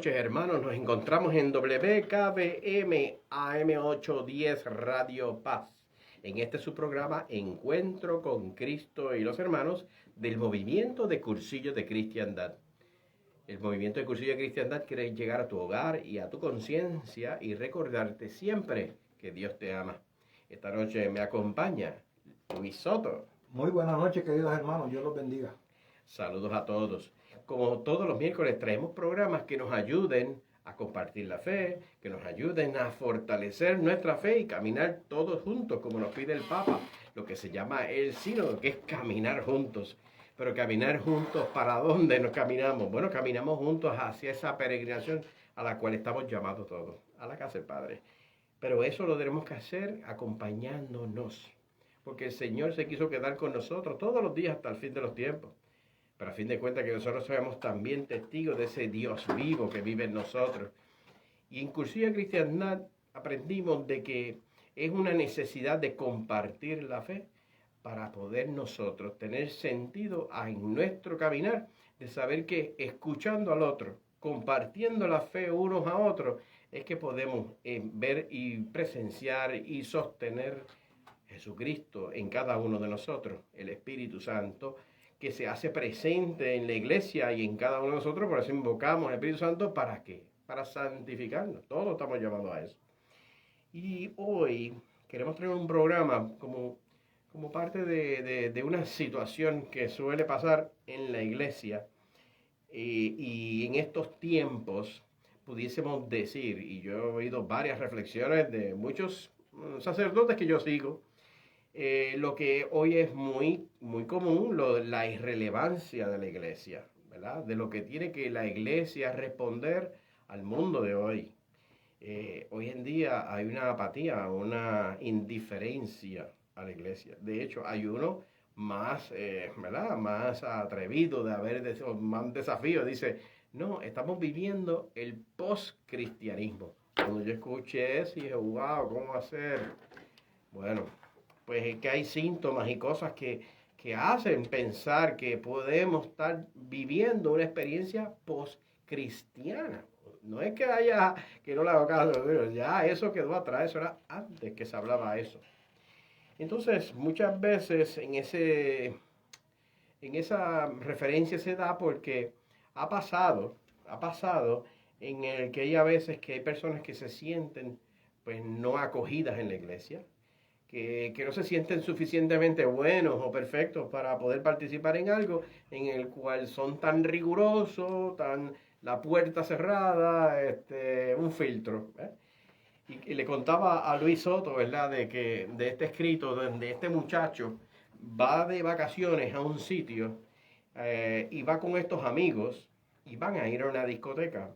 Noches, hermanos, nos encontramos en WKBM AM810 Radio Paz. En este su programa Encuentro con Cristo y los hermanos del movimiento de Cursillos de Cristiandad. El movimiento de Cursillos de Cristiandad quiere llegar a tu hogar y a tu conciencia y recordarte siempre que Dios te ama. Esta noche me acompaña Luis Soto. Muy buenas noches, queridos hermanos, Dios los bendiga. Saludos a todos. Como todos los miércoles traemos programas que nos ayuden a compartir la fe, que nos ayuden a fortalecer nuestra fe y caminar todos juntos, como nos pide el Papa, lo que se llama el sínodo, que es caminar juntos. Pero caminar juntos, ¿para dónde nos caminamos? Bueno, caminamos juntos hacia esa peregrinación a la cual estamos llamados todos, a la casa del Padre. Pero eso lo tenemos que hacer acompañándonos, porque el Señor se quiso quedar con nosotros todos los días hasta el fin de los tiempos. Pero a fin de cuentas que nosotros seamos también testigos de ese Dios vivo que vive en nosotros. Y en Cursillos de Cristiandad aprendimos de que es una necesidad de compartir la fe para poder nosotros tener sentido en nuestro caminar, de saber que escuchando al otro, compartiendo la fe unos a otros, es que podemos ver y presenciar y sostener Jesucristo en cada uno de nosotros, el Espíritu Santo, que se hace presente en la iglesia y en cada uno de nosotros. Por eso invocamos al Espíritu Santo. ¿Para qué? Para santificarnos. Todos estamos llamados a eso. Y hoy queremos traer un programa como parte de una situación que suele pasar en la iglesia. Y en estos tiempos pudiésemos decir, y yo he oído varias reflexiones de muchos sacerdotes que yo sigo, lo que hoy es muy común, la irrelevancia de la iglesia, ¿verdad? De lo que tiene que la iglesia responder al mundo de hoy. Hoy en día hay una apatía, una indiferencia a la iglesia. De hecho, hay uno más, ¿verdad? Más atrevido de haber más desafío. Dice, no, estamos viviendo el post-cristianismo. Cuando yo escuché eso, dije, wow, ¿cómo hacer? Bueno, pues es que hay síntomas y cosas que hacen pensar que podemos estar viviendo una experiencia post-cristiana. No es que no le hago caso, pero ya eso quedó atrás, eso era antes que se hablaba eso. Entonces, muchas veces en esa referencia se da porque ha pasado en el que hay a veces que hay personas que se sienten pues no acogidas en la iglesia, que no se sienten suficientemente buenos o perfectos para poder participar en algo en el cual son tan rigurosos, tan la puerta cerrada, un filtro. Y le contaba a Luis Soto, ¿verdad?, de este escrito donde este muchacho va de vacaciones a un sitio y va con estos amigos y van a ir a una discoteca.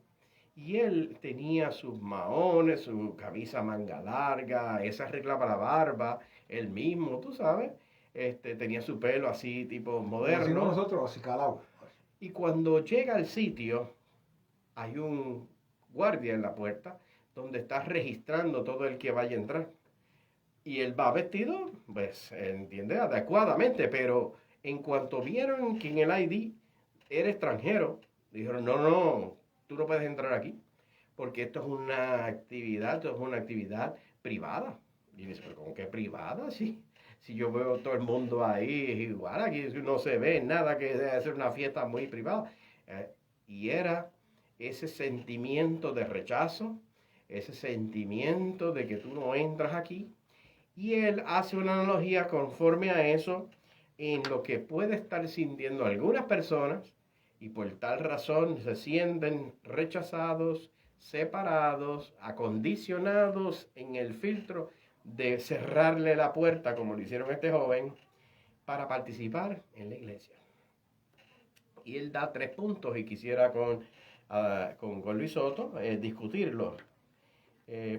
Y él tenía sus maones, su camisa manga larga, esa regla para la barba, él mismo, tú sabes, tenía su pelo así tipo moderno. Como decimos nosotros, así calado. Y cuando llega al sitio, hay un guardia en la puerta donde está registrando todo el que vaya a entrar. Y él va vestido, pues, entiende, adecuadamente, pero en cuanto vieron que en el ID era extranjero, dijeron, no, tú no puedes entrar aquí, porque esto es una actividad privada. Y dice, pero ¿cómo que privada? Si yo veo todo el mundo ahí, es igual, aquí no se ve nada, que debe ser una fiesta muy privada. Y era ese sentimiento de rechazo, ese sentimiento de que tú no entras aquí. Y él hace una analogía conforme a eso en lo que puede estar sintiendo algunas personas y por tal razón se sienten rechazados, separados, acondicionados en el filtro de cerrarle la puerta, como lo hicieron a este joven, para participar en la iglesia. Y él da 3 puntos y quisiera con Luis Soto discutirlo.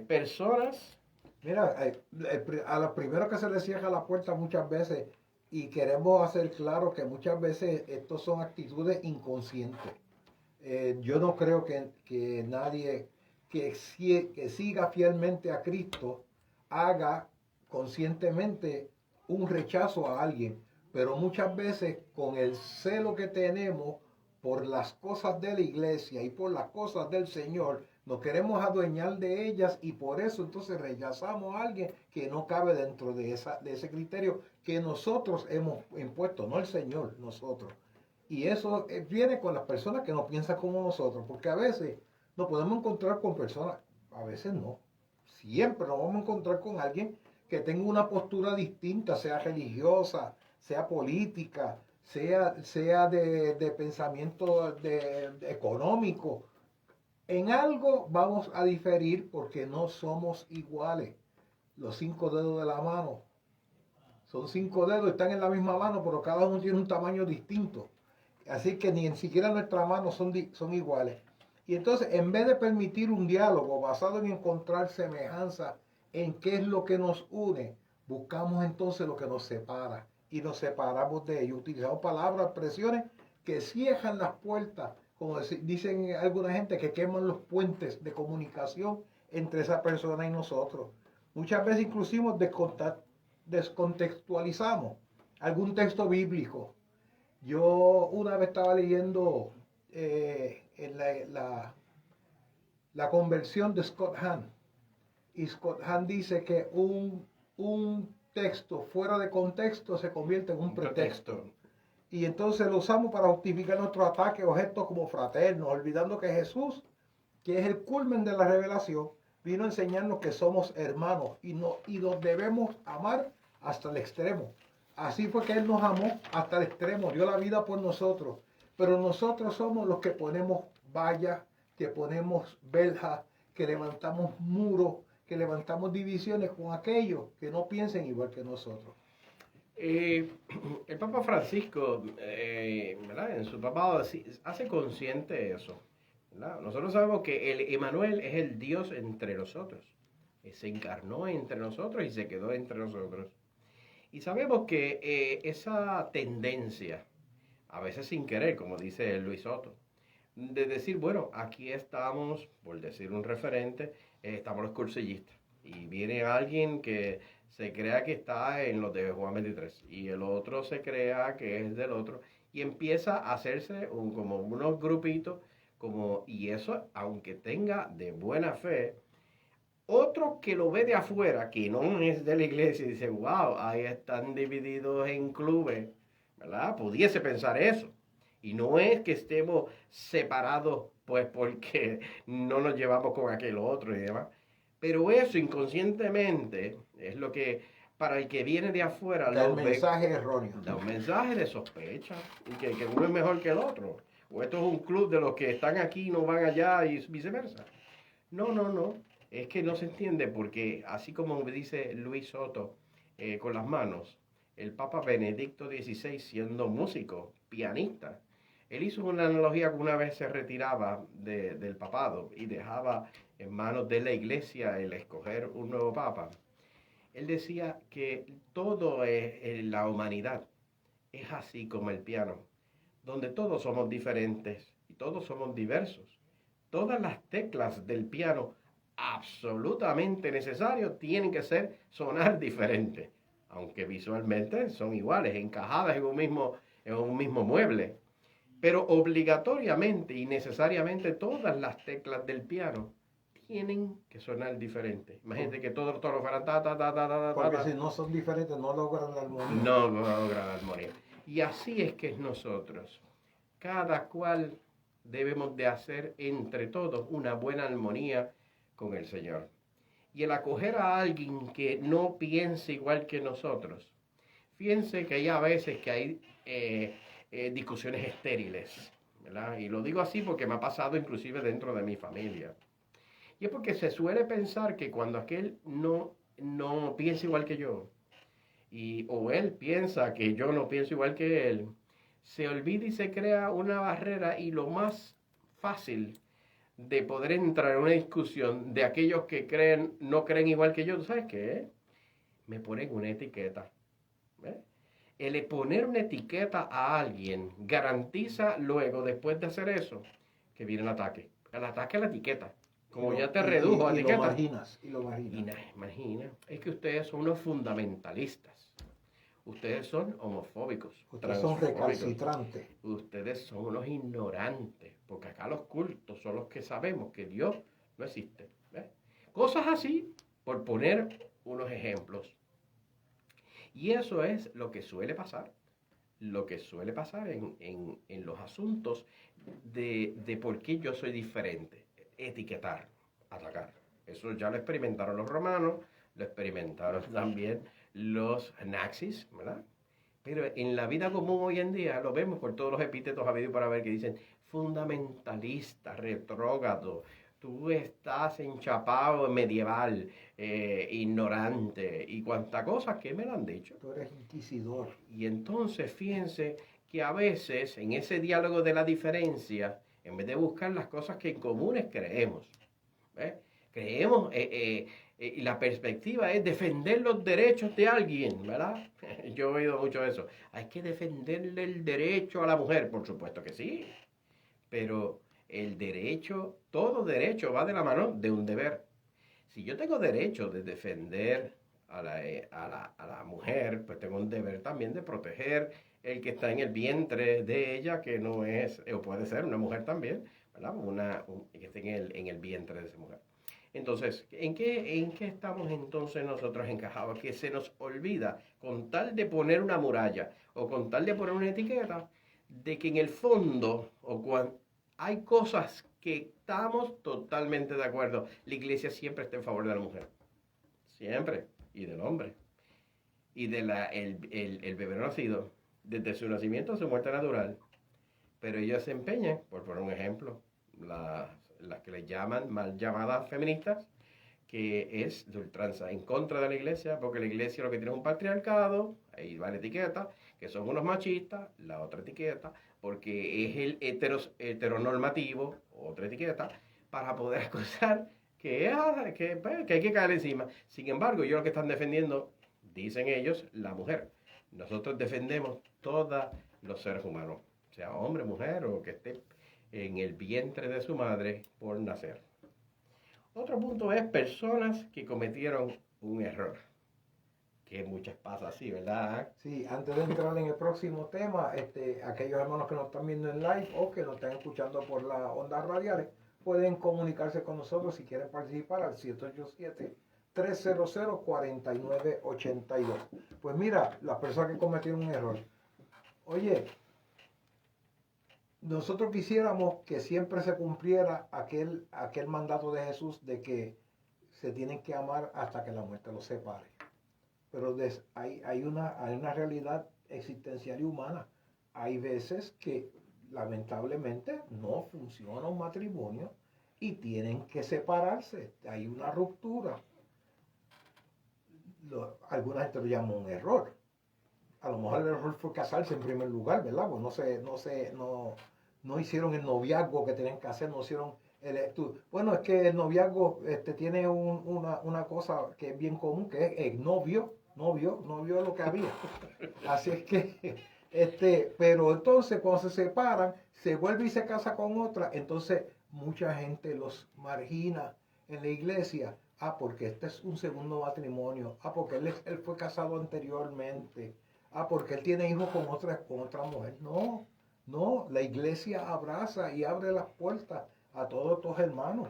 Personas... Mira, a los primeros que se les cierra la puerta muchas veces, y queremos hacer claro que muchas veces estos son actitudes inconscientes. Yo no creo que nadie que siga fielmente a Cristo haga conscientemente un rechazo a alguien, pero muchas veces con el celo que tenemos por las cosas de la iglesia y por las cosas del Señor, nos queremos adueñar de ellas y por eso entonces rechazamos a alguien que no cabe dentro de ese criterio que nosotros hemos impuesto, no el Señor, nosotros. Y eso viene con las personas que no piensan como nosotros, porque a veces nos podemos encontrar con personas, a veces no, siempre nos vamos a encontrar con alguien que tenga una postura distinta, sea religiosa, sea política, sea de pensamiento económico. En algo vamos a diferir porque no somos iguales. Los 5 dedos de la mano son 5 dedos, están en la misma mano, pero cada uno tiene un tamaño distinto. Así que ni siquiera nuestras manos son iguales. Y entonces, en vez de permitir un diálogo basado en encontrar semejanza en qué es lo que nos une, buscamos entonces lo que nos separa. Y nos separamos de ello. Utilizamos palabras, expresiones que cierran las puertas, como dicen alguna gente, que queman los puentes de comunicación entre esa persona y nosotros. Muchas veces inclusive descontextualizamos algún texto bíblico. Yo una vez estaba leyendo en la conversión de Scott Hahn, y Scott Hahn dice que un texto fuera de contexto se convierte en un pretexto. Y entonces lo usamos para justificar nuestro ataque a objetos como fraternos, olvidando que Jesús, que es el culmen de la revelación, vino a enseñarnos que somos hermanos y nos debemos amar hasta el extremo. Así fue que Él nos amó hasta el extremo, dio la vida por nosotros. Pero nosotros somos los que ponemos vallas, que ponemos verjas, que levantamos muros, que levantamos divisiones con aquellos que no piensen igual que nosotros. El Papa Francisco, ¿verdad? En su papado hace consciente eso, ¿verdad? Nosotros sabemos que el Emmanuel es el Dios entre nosotros. Se encarnó entre nosotros y se quedó entre nosotros. Y sabemos que esa tendencia, a veces sin querer, como dice Luis Soto, de decir, bueno, aquí estamos, por decir un referente, estamos los cursillistas. Y viene alguien que se crea que está en los de Juan 23 y el otro se crea que es del otro y empieza a hacerse como unos grupitos, y eso, aunque tenga de buena fe, otro que lo ve de afuera, que no es de la iglesia, y dice, wow, ahí están divididos en clubes, ¿verdad? Pudiese pensar eso. Y no es que estemos separados, pues, porque no nos llevamos con aquel otro y demás. Pero eso inconscientemente es lo que, para el que viene de afuera, da un mensaje erróneo. Da un mensaje de sospecha, y que uno es mejor que el otro. O esto es un club de los que están aquí y no van allá y viceversa. No, no, no. Es que no se entiende porque, así como dice Luis Soto con las manos, el Papa Benedicto XVI, siendo músico, pianista, él hizo una analogía que una vez se retiraba del papado y dejaba en manos de la iglesia el escoger un nuevo papa. Él decía que todo en la humanidad es así como el piano, donde todos somos diferentes y todos somos diversos. Todas las teclas del piano absolutamente necesarios tienen que sonar diferentes, aunque visualmente son iguales, encajadas en un mismo mueble. Pero obligatoriamente y necesariamente todas las teclas del piano tienen que sonar diferentes. Imagínate que todos fueran porque si no son diferentes no logran la armonía. No logran la armonía. Y así es que es nosotros. Cada cual debemos de hacer entre todos una buena armonía con el Señor. Y el acoger a alguien que no piense igual que nosotros, fíjense que hay a veces que hay discusiones estériles, ¿verdad? Y lo digo así porque me ha pasado inclusive dentro de mi familia. Y es porque se suele pensar que cuando aquel no piensa igual que yo, o él piensa que yo no pienso igual que él, se olvida y se crea una barrera, y lo más fácil de poder entrar en una discusión de aquellos que no creen igual que yo, ¿tú sabes qué? Me ponen una etiqueta. ¿Ves? El poner una etiqueta a alguien garantiza luego, después de hacer eso, que viene el ataque. El ataque a la etiqueta. Como ya te redujo a la etiqueta. Y lo marginas. Imagina, es que ustedes son unos fundamentalistas. Ustedes son homofóbicos, Ustedes son recalcitrantes. Ustedes son unos ignorantes, porque acá los cultos son los que sabemos que Dios no existe. ¿Ves? Cosas así, por poner unos ejemplos. Y eso es lo que suele pasar. Lo que suele pasar en los asuntos de por qué yo soy diferente. Etiquetar, atacar. Eso ya lo experimentaron los romanos, lo experimentaron también los nazis, ¿verdad? Pero en la vida común hoy en día lo vemos por todos los epítetos habidos para ver que dicen fundamentalista, retrógrado, tú estás enchapado medieval, ignorante y cuánta cosa que me lo han dicho. Tú eres inquisidor. Y entonces fíjense que a veces en ese diálogo de la diferencia, en vez de buscar las cosas que en comunes creemos, creemos, y la perspectiva es defender los derechos de alguien, ¿verdad? Yo he oído mucho eso. Hay que defenderle el derecho a la mujer, por supuesto que sí, pero el derecho, todo derecho va de la mano de un deber. Si yo tengo derecho de defender a la mujer, pues tengo un deber también de proteger el que está en el vientre de ella, que no es, o puede ser una mujer también, ¿verdad? Que esté en el vientre de esa mujer. Entonces, ¿en qué estamos entonces nosotros encajados? Que se nos olvida, con tal de poner una muralla o con tal de poner una etiqueta, de que en el fondo hay cosas que estamos totalmente de acuerdo. La iglesia siempre está en favor de la mujer. Siempre. Y del hombre. Y de el bebé nacido. Desde su nacimiento a su muerte natural. Pero ellas se empeñan, por poner un ejemplo, las que le llaman mal llamadas feministas, que es de ultranza, en contra de la iglesia, porque la iglesia lo que tiene es un patriarcado, ahí va la etiqueta, que son unos machistas, la otra etiqueta, porque es el heteronormativo, otra etiqueta, para poder acusar que hay que caer encima. Sin embargo, ellos lo que están defendiendo, dicen ellos, la mujer. Nosotros defendemos todos los seres humanos, sea hombre, mujer o que esté en el vientre de su madre por nacer. Otro punto es personas que cometieron un error. Que muchas pasa así, ¿verdad? Sí, antes de entrar en el próximo tema, aquellos hermanos que nos están viendo en live o que nos están escuchando por las ondas radiales, pueden comunicarse con nosotros si quieren participar al 787-300-4982. Pues mira, las personas que cometieron un error. Oye, nosotros quisiéramos que siempre se cumpliera aquel mandato de Jesús de que se tienen que amar hasta que la muerte los separe. Pero hay una realidad existencial y humana. Hay veces que lamentablemente no funciona un matrimonio y tienen que separarse. Hay una ruptura. Alguna gente lo llama un error. A lo mejor el error fue casarse en primer lugar, ¿verdad? Pues no hicieron el noviazgo que tenían que hacer, no hicieron bueno, es que el noviazgo tiene una cosa que es bien común, que es el novio lo que había. Así es que, pero entonces cuando se separan, se vuelve y se casa con otra, entonces mucha gente los margina en la iglesia. Porque este es un segundo matrimonio. Porque él fue casado anteriormente. Porque él tiene hijos con otra mujer. No, la iglesia abraza y abre las puertas a todos estos hermanos,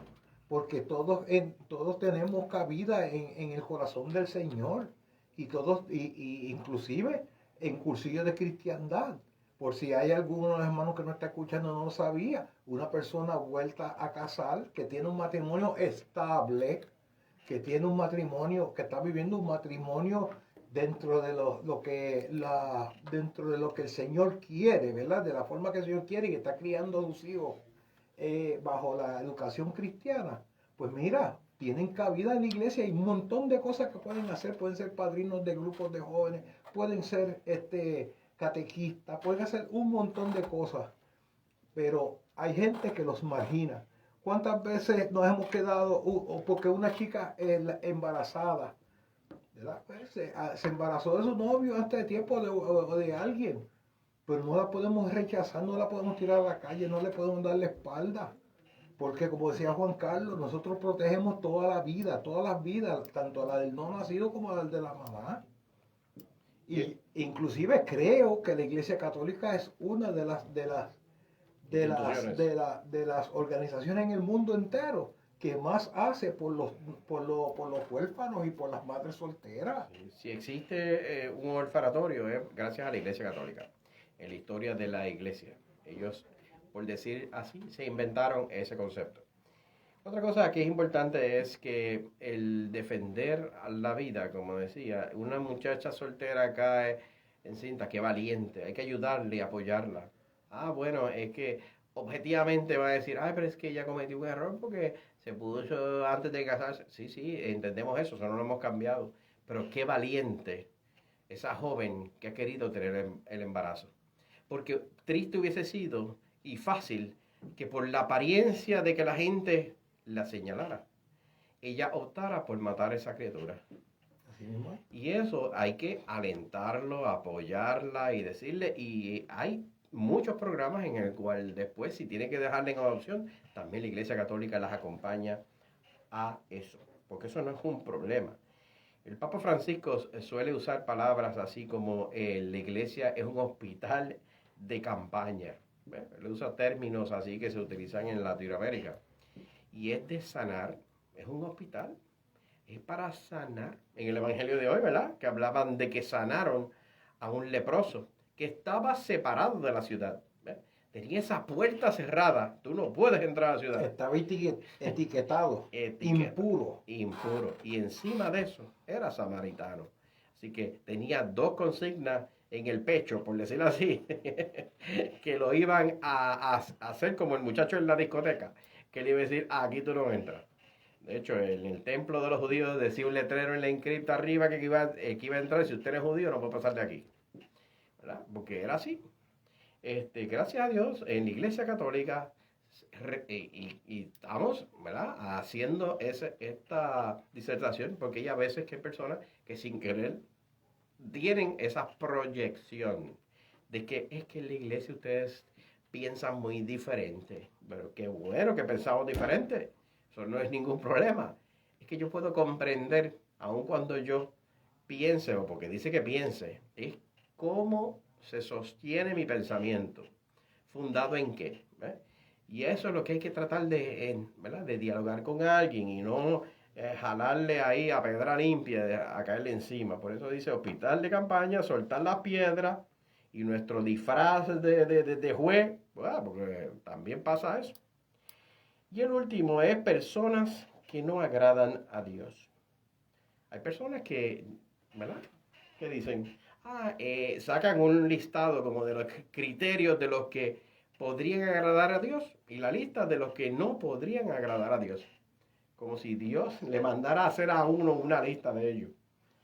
porque todos tenemos cabida en el corazón del Señor, y todos, inclusive en cursillo de cristiandad, por si hay algunos hermanos que no está escuchando, no lo sabía, una persona vuelta a casar, que tiene un matrimonio estable, que tiene un matrimonio, que está viviendo un matrimonio dentro de dentro de lo que el Señor quiere, ¿verdad? De la forma que el Señor quiere, y que está criando a sus hijos bajo la educación cristiana. Pues mira, tienen cabida en la iglesia. Hay un montón de cosas que pueden hacer. Pueden ser padrinos de grupos de jóvenes, pueden ser catequistas, pueden hacer un montón de cosas. Pero hay gente que los margina. ¿Cuántas veces nos hemos quedado porque una chica embarazada, ¿verdad? Pues, se embarazó de su novio antes de tiempo o de alguien? Pero no la podemos rechazar, no la podemos tirar a la calle, no le podemos dar la espalda. Porque como decía Juan Carlos, nosotros protegemos toda la vida, todas las vidas, tanto la del no nacido como la de la mamá. Y inclusive creo que la Iglesia Católica es una de las organizaciones en el mundo entero que más hace por los huérfanos y por las madres solteras. Si existe un orfanatorio, es gracias a la Iglesia Católica, en la historia de la Iglesia. Ellos, por decir así, se inventaron ese concepto. Otra cosa que es importante es que el defender la vida, como decía, una muchacha soltera cae encinta, qué valiente, hay que ayudarle y apoyarla. Ah, bueno, es que objetivamente va a decir, ay, pero es que ella cometió un error porque se puso antes de casarse. Sí, sí, entendemos eso, eso no lo hemos cambiado. Pero qué valiente esa joven que ha querido tener el embarazo. Porque triste hubiese sido y fácil que por la apariencia de que la gente la señalara, ella optara por matar a esa criatura. Así mismo. Y eso hay que alentarlo, apoyarla y decirle, y hay muchos programas en el cual después, si tiene que dejarla en adopción, también la Iglesia Católica las acompaña a eso, porque eso no es un problema. El Papa Francisco suele usar palabras así como la iglesia es un hospital de campaña. Él usa términos así que se utilizan en Latinoamérica. Y es de sanar, es un hospital, es para sanar. En el Evangelio de hoy, ¿verdad? Que hablaban de que sanaron a un leproso que estaba separado de la ciudad. ¿Ves? Tenía esa puerta cerrada, tú no puedes entrar a la ciudad. Estaba etiquetado, impuro. Impuro. Y encima de eso, era samaritano. Así que tenía dos consignas en el pecho, por decirlo así, que lo iban a hacer como el muchacho en la discoteca, que le iba a decir, aquí tú no entras. De hecho, en el templo de los judíos decía un letrero en la inscripta arriba que iba a entrar, si usted es judío no puede pasar de aquí. ¿Verdad? Porque era así. Gracias a Dios, en la Iglesia Católica, y estamos, ¿verdad?, haciendo esta disertación, porque hay a veces que hay personas que sin querer tienen esa proyección de que es que en la iglesia ustedes piensan muy diferente. Pero qué bueno que pensamos diferente. Eso no es ningún problema. Es que yo puedo comprender, aun cuando yo piense, o porque dice que piense, es cómo se sostiene mi pensamiento. ¿Fundado en qué? ¿Ves? Y eso es lo que hay que tratar ¿verdad?, de dialogar con alguien y no jalarle ahí a pedra limpia, a caerle encima. Por eso dice hospital de campaña, soltar las piedras y nuestro disfraz de juez, bueno, porque también pasa eso. Y el último es personas que no agradan a Dios. Hay personas que, ¿verdad?, que dicen, sacan un listado como de los criterios de los que podrían agradar a Dios y la lista de los que no podrían agradar a Dios. Como si Dios le mandara a hacer a uno una lista de ellos.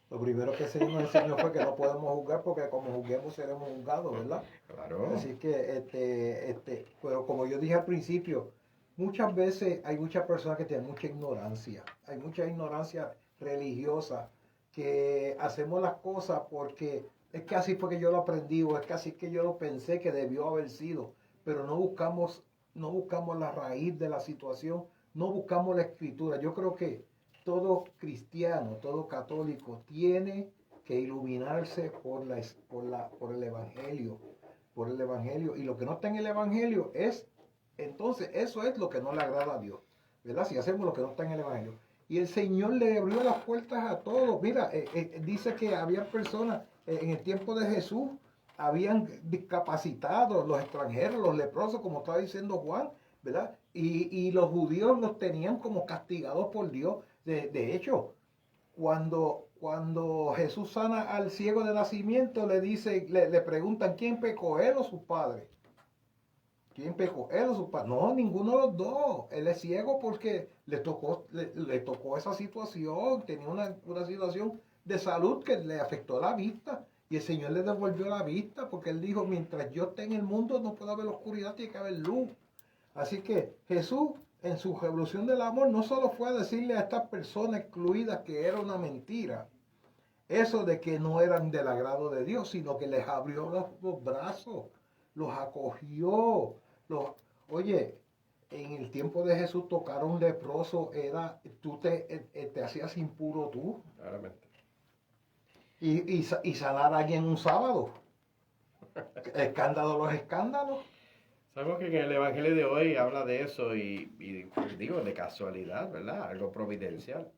Lo primero que se nos enseñó fue que no podemos juzgar porque como juzguemos seremos juzgados, ¿verdad? Claro. Así que, pero como yo dije al principio, muchas veces hay muchas personas que tienen mucha ignorancia. Hay mucha ignorancia religiosa que hacemos las cosas porque es que así fue que yo lo aprendí o es que así que yo lo pensé que debió haber sido, pero no buscamos la raíz de la situación, no buscamos la escritura. Yo creo que todo cristiano, todo católico tiene que iluminarse por el Evangelio, y lo que no está en el Evangelio entonces eso es lo que no le agrada a Dios, ¿verdad? Si hacemos lo que no está en el Evangelio. Y el Señor le abrió las puertas a todos. Mira, dice que había personas en el tiempo de Jesús, habían discapacitados, los extranjeros, los leprosos, como estaba diciendo Juan, ¿verdad? Y los judíos los tenían como castigados por Dios. De hecho, cuando Jesús sana al ciego de nacimiento, le preguntan, ¿quién pecó, él o sus padres? ¿Quién pecó, él o sus padres? No, ninguno de los dos. Él es ciego porque le tocó esa situación, tenía una situación de salud que le afectó la vista. Y el Señor le devolvió la vista porque Él dijo, mientras yo esté en el mundo no puede haber oscuridad, tiene que haber luz. Así que Jesús, en su revolución del amor, no solo fue a decirle a estas personas excluidas que era una mentira, eso de que no eran del agrado de Dios, sino que les abrió los brazos, los acogió. Oye, en el tiempo de Jesús tocar a un leproso tú te hacías impuro tú. Claramente. Y sanar a alguien un sábado. Escándalo los escándalos. Sabemos que en el Evangelio de hoy habla de eso y digo, de casualidad, ¿verdad? Algo providencial.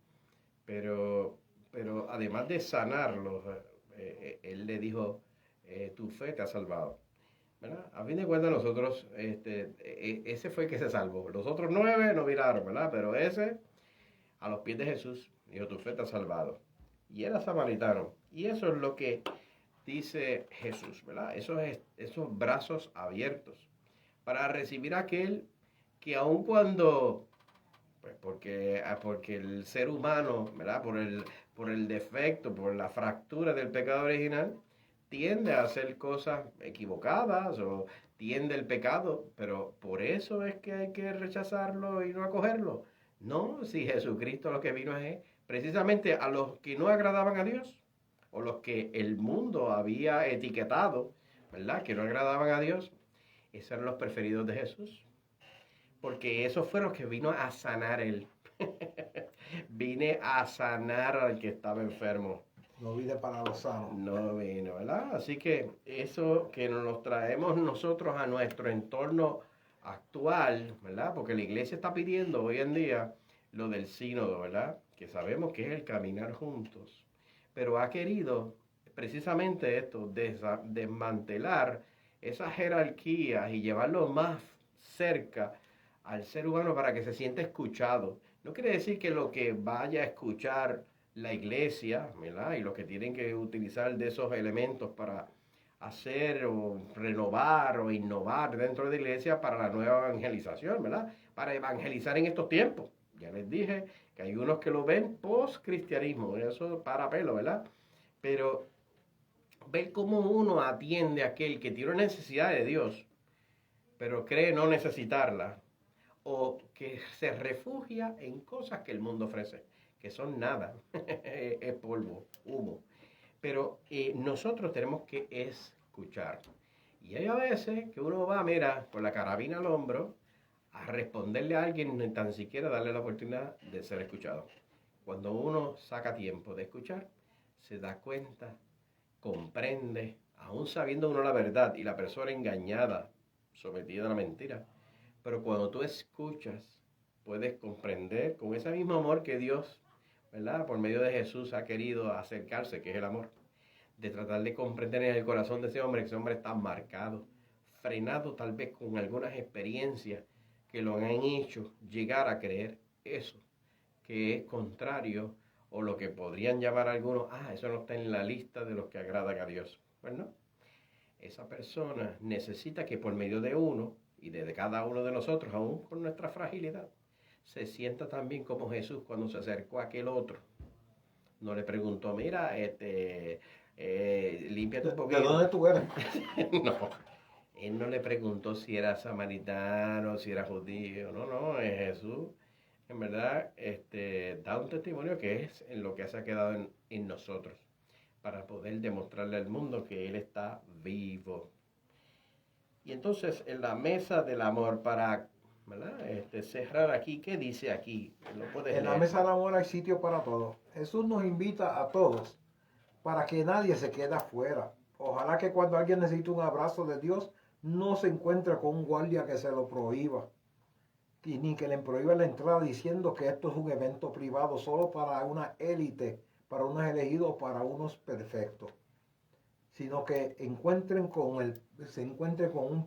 Pero además de sanarlos, él le dijo, tu fe te ha salvado. ¿Verdad? A fin de cuentas nosotros, ese fue el que se salvó. Los otros 9 no miraron, ¿verdad? Pero ese, a los pies de Jesús, dijo, tu fe te ha salvado. Y era samaritano. Y eso es lo que dice Jesús, ¿verdad? Esos brazos abiertos para recibir a aquel que aun cuando, pues porque el ser humano, ¿verdad? Por el defecto, por la fractura del pecado original, tiende a hacer cosas equivocadas o tiende el pecado, pero por eso es que hay que rechazarlo y no acogerlo. No, si Jesucristo lo que vino es precisamente a los que no agradaban a Dios o los que el mundo había etiquetado, ¿verdad? Que no agradaban a Dios, esos eran los preferidos de Jesús. Porque esos fueron los que vino a sanar él. Vine a sanar al que estaba enfermo. No vine para los sanos. No vino, ¿verdad? Así que eso que nos traemos nosotros a nuestro entorno actual, ¿verdad? Porque la iglesia está pidiendo hoy en día lo del sínodo, ¿verdad? Que sabemos que es el caminar juntos. Pero ha querido precisamente esto, desmantelar esas jerarquías y llevarlo más cerca al ser humano para que se sienta escuchado. No quiere decir que lo que vaya a escuchar la iglesia, ¿verdad? Y los que tienen que utilizar de esos elementos para hacer o renovar o innovar dentro de la iglesia para la nueva evangelización, ¿verdad? Para evangelizar en estos tiempos. Ya les dije que hay unos que lo ven post-cristianismo, eso para pelo, ¿verdad? Pero ver cómo uno atiende a aquel que tiene una necesidad de Dios, pero cree no necesitarla, o que se refugia en cosas que el mundo ofrece, que son nada, es polvo, humo. Pero nosotros tenemos que escuchar. Y hay a veces que uno va, mira, con la carabina al hombro, a responderle a alguien, ni tan siquiera darle la oportunidad de ser escuchado. Cuando uno saca tiempo de escuchar, se da cuenta, comprende, aún sabiendo uno la verdad y la persona engañada, sometida a la mentira. Pero cuando tú escuchas, puedes comprender con ese mismo amor que Dios, ¿verdad? Por medio de Jesús ha querido acercarse, que es el amor, de tratar de comprender en el corazón de ese hombre está marcado, frenado tal vez con algunas experiencias que lo han hecho llegar a creer eso, que es contrario o lo que podrían llamar algunos, eso no está en la lista de los que agradan a Dios. Pues no, esa persona necesita que por medio de uno y de cada uno de nosotros, aún con nuestra fragilidad, se sienta también como Jesús cuando se acercó a aquel otro. No le preguntó, mira, límpiate un poquito. ¿De dónde tú eres? No, él no le preguntó si era samaritano, si era judío. No, es Jesús. En verdad, da un testimonio que es en lo que se ha quedado en nosotros, para poder demostrarle al mundo que Él está vivo. Y entonces, en la mesa del amor, para cerrar aquí, ¿qué dice aquí? En la mesa del amor hay sitio para todos. Jesús nos invita a todos para que nadie se quede afuera. Ojalá que cuando alguien necesite un abrazo de Dios, no se encuentre con un guardia que se lo prohíba. Y ni que le prohíba la entrada diciendo que esto es un evento privado solo para una élite, para unos elegidos, para unos perfectos. Sino que se encuentren con un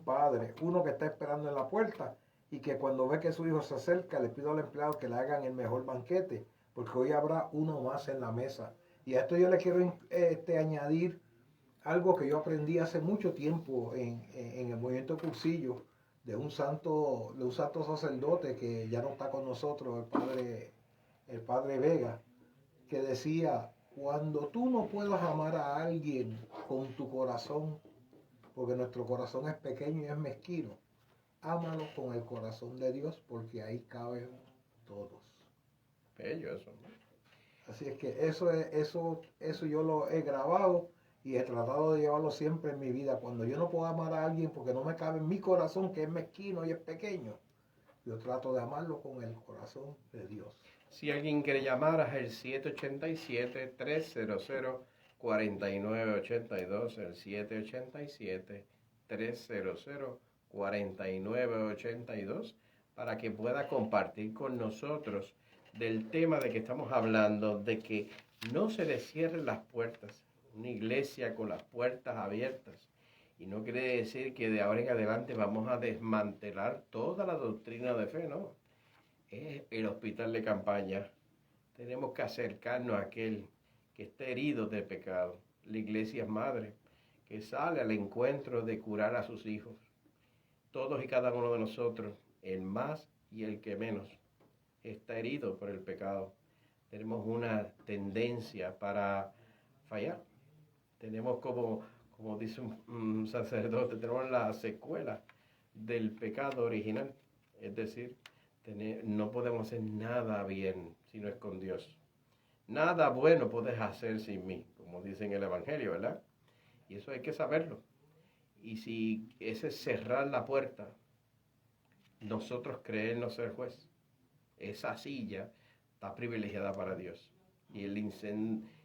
padre, uno que está esperando en la puerta y que cuando ve que su hijo se acerca le pide al empleado que le hagan el mejor banquete, porque hoy habrá uno más en la mesa. Y a esto yo le quiero añadir algo que yo aprendí hace mucho tiempo en el movimiento Cursillo de un santo sacerdote que ya no está con nosotros, el padre Vega, que decía: cuando tú no puedas amar a alguien con tu corazón, porque nuestro corazón es pequeño y es mezquino, ámalo con el corazón de Dios, porque ahí caben todos. Bello eso, ¿no? Así es que eso yo lo he grabado y he tratado de llevarlo siempre en mi vida. Cuando yo no puedo amar a alguien porque no me cabe en mi corazón, que es mezquino y es pequeño, yo trato de amarlo con el corazón de Dios. Si alguien quiere llamar, es el 787-300-9910. 4982, el 787-300-4982, para que pueda compartir con nosotros del tema de que estamos hablando, de que no se le cierren las puertas, una iglesia con las puertas abiertas. Y no quiere decir que de ahora en adelante vamos a desmantelar toda la doctrina de fe, no. Es el hospital de campaña. Tenemos que acercarnos a aquel que está herido de pecado. La iglesia es madre, que sale al encuentro de curar a sus hijos. Todos y cada uno de nosotros, el más y el que menos, está herido por el pecado. Tenemos una tendencia para fallar. Tenemos como dice un sacerdote, tenemos la secuela del pecado original. Es decir, no podemos hacer nada bien si no es con Dios. Nada bueno puedes hacer sin mí, como dice en el Evangelio, ¿verdad? Y eso hay que saberlo. Y si ese es cerrar la puerta, nosotros creernos ser juez, esa silla está privilegiada para Dios. Y el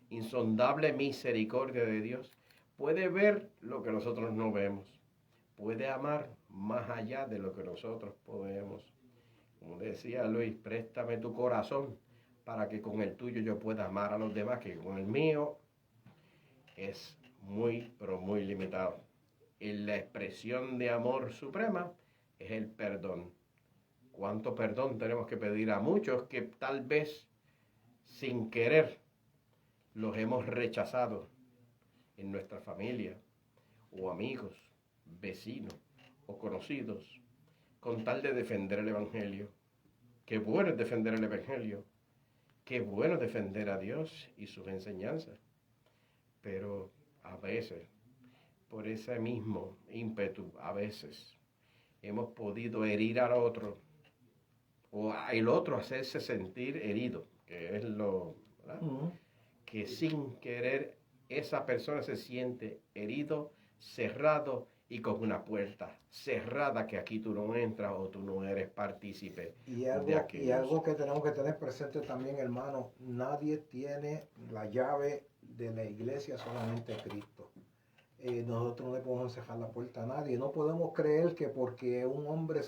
insondable misericordia de Dios puede ver lo que nosotros no vemos. Puede amar más allá de lo que nosotros podemos. Como decía Luis, préstame tu corazón para que con el tuyo yo pueda amar a los demás, que con el mío es muy, pero muy limitado. Y la expresión de amor suprema es el perdón. ¿Cuánto perdón tenemos que pedir a muchos que tal vez sin querer los hemos rechazado en nuestra familia, o amigos, vecinos o conocidos, con tal de defender el Evangelio? Qué bueno es defender el Evangelio, qué bueno es defender a Dios y sus enseñanzas, pero a veces, por ese mismo ímpetu, a veces hemos podido herir al otro, o el otro hacerse sentir herido, que es lo, ¿verdad? Que sin querer esa persona se siente herido, cerrado y con una puerta cerrada, que aquí tú no entras o tú no eres partícipe de aquello. Y algo que tenemos que tener presente también, hermano, nadie tiene la llave de la iglesia, solamente Cristo. Nosotros no le podemos cerrar la puerta a nadie. No podemos creer que porque un hombre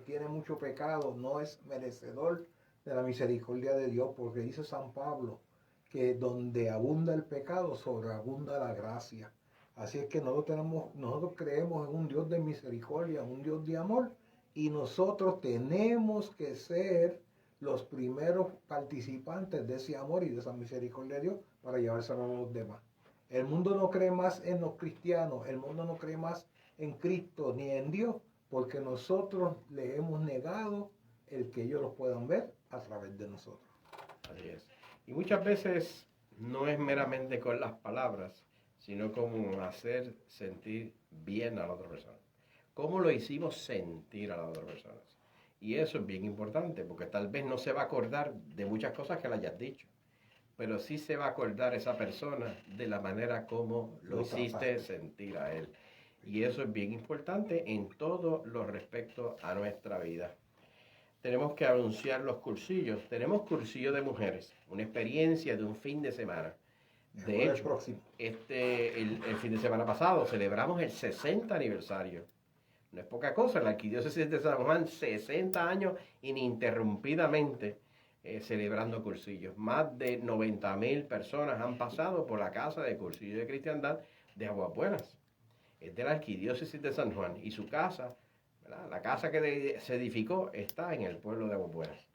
tiene mucho pecado no es merecedor de la misericordia de Dios, porque dice San Pablo que donde abunda el pecado, sobreabunda la gracia. Así es que nosotros creemos en un Dios de misericordia, un Dios de amor, y nosotros tenemos que ser los primeros participantes de ese amor y de esa misericordia de Dios para llevárselo a los demás. El mundo no cree más en los cristianos, el mundo no cree más en Cristo ni en Dios, porque nosotros le hemos negado el que ellos los puedan ver a través de nosotros. Así es. Y muchas veces no es meramente con las palabras, sino como hacer sentir bien a la otra persona. ¿Cómo lo hicimos sentir a la otra persona? Y eso es bien importante, porque tal vez no se va a acordar de muchas cosas que le hayas dicho, pero sí se va a acordar esa persona de la manera como lo hiciste sentir a él. Y eso es bien importante en todo lo respecto a nuestra vida. Tenemos que anunciar los cursillos. Tenemos cursillo de mujeres, una experiencia de un fin de semana. De hecho, el fin de semana pasado celebramos el 60 aniversario. No es poca cosa, la Arquidiócesis de San Juan, 60 años ininterrumpidamente celebrando cursillos. Más de 90,000 personas han pasado por la casa de cursillo de cristiandad de Aguas Buenas. Es de la Arquidiócesis de San Juan y su casa, ¿verdad? La casa que se edificó está en el pueblo de Aguas Buenas.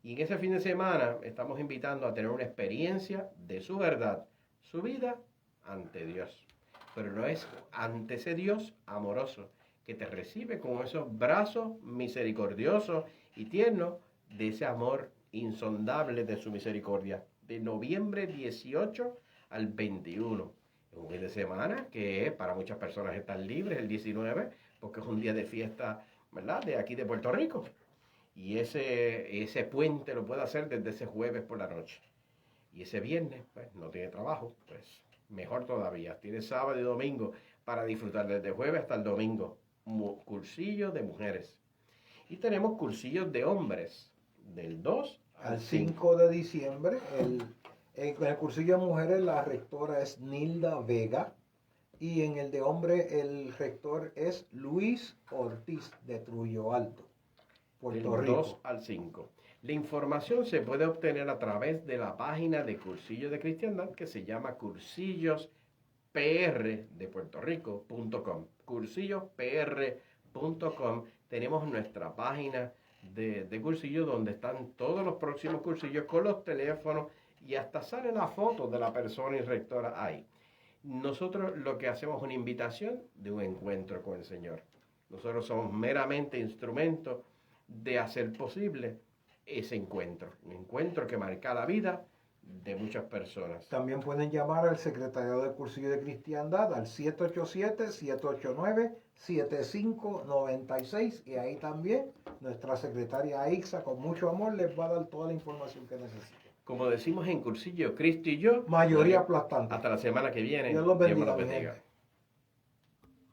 Y en ese fin de semana estamos invitando a tener una experiencia de su verdad, su vida ante Dios. Pero no es ante ese Dios amoroso que te recibe con esos brazos misericordiosos y tiernos de ese amor insondable de su misericordia. De noviembre 18 al 21. Un fin de semana que para muchas personas están libres el 19, porque es un día de fiesta, ¿verdad?, de aquí de Puerto Rico. Y ese puente lo puede hacer desde ese jueves por la noche. Y ese viernes, pues, no tiene trabajo, pues mejor todavía. Tiene sábado y domingo para disfrutar desde jueves hasta el domingo. Cursillo de mujeres. Y tenemos cursillos de hombres, del 2 al 5 de diciembre, En el cursillo de mujeres la rectora es Nilda Vega y en el de hombre el rector es Luis Ortiz de Trujillo Alto, Puerto Del Rico. 2 al 5. La información se puede obtener a través de la página de Cursillo de Cristiandad que se llama cursillospr.com. Cursillospr.com. Tenemos nuestra página de cursillo donde están todos los próximos cursillos con los teléfonos y hasta sale la foto de la persona y rectora ahí. Nosotros lo que hacemos es una invitación de un encuentro con el Señor. Nosotros somos meramente instrumentos de hacer posible ese encuentro, un encuentro que marca la vida de muchas personas. También pueden llamar al secretario del Cursillo de Cristiandad al 787-789-7596 y ahí también nuestra secretaria Aixa con mucho amor les va a dar toda la información que necesiten. Como decimos en Cursillo, Cristo y yo, Mayoría aplastante. hasta la semana que viene. Dios los bendiga, Dios me los mi bendiga. gente.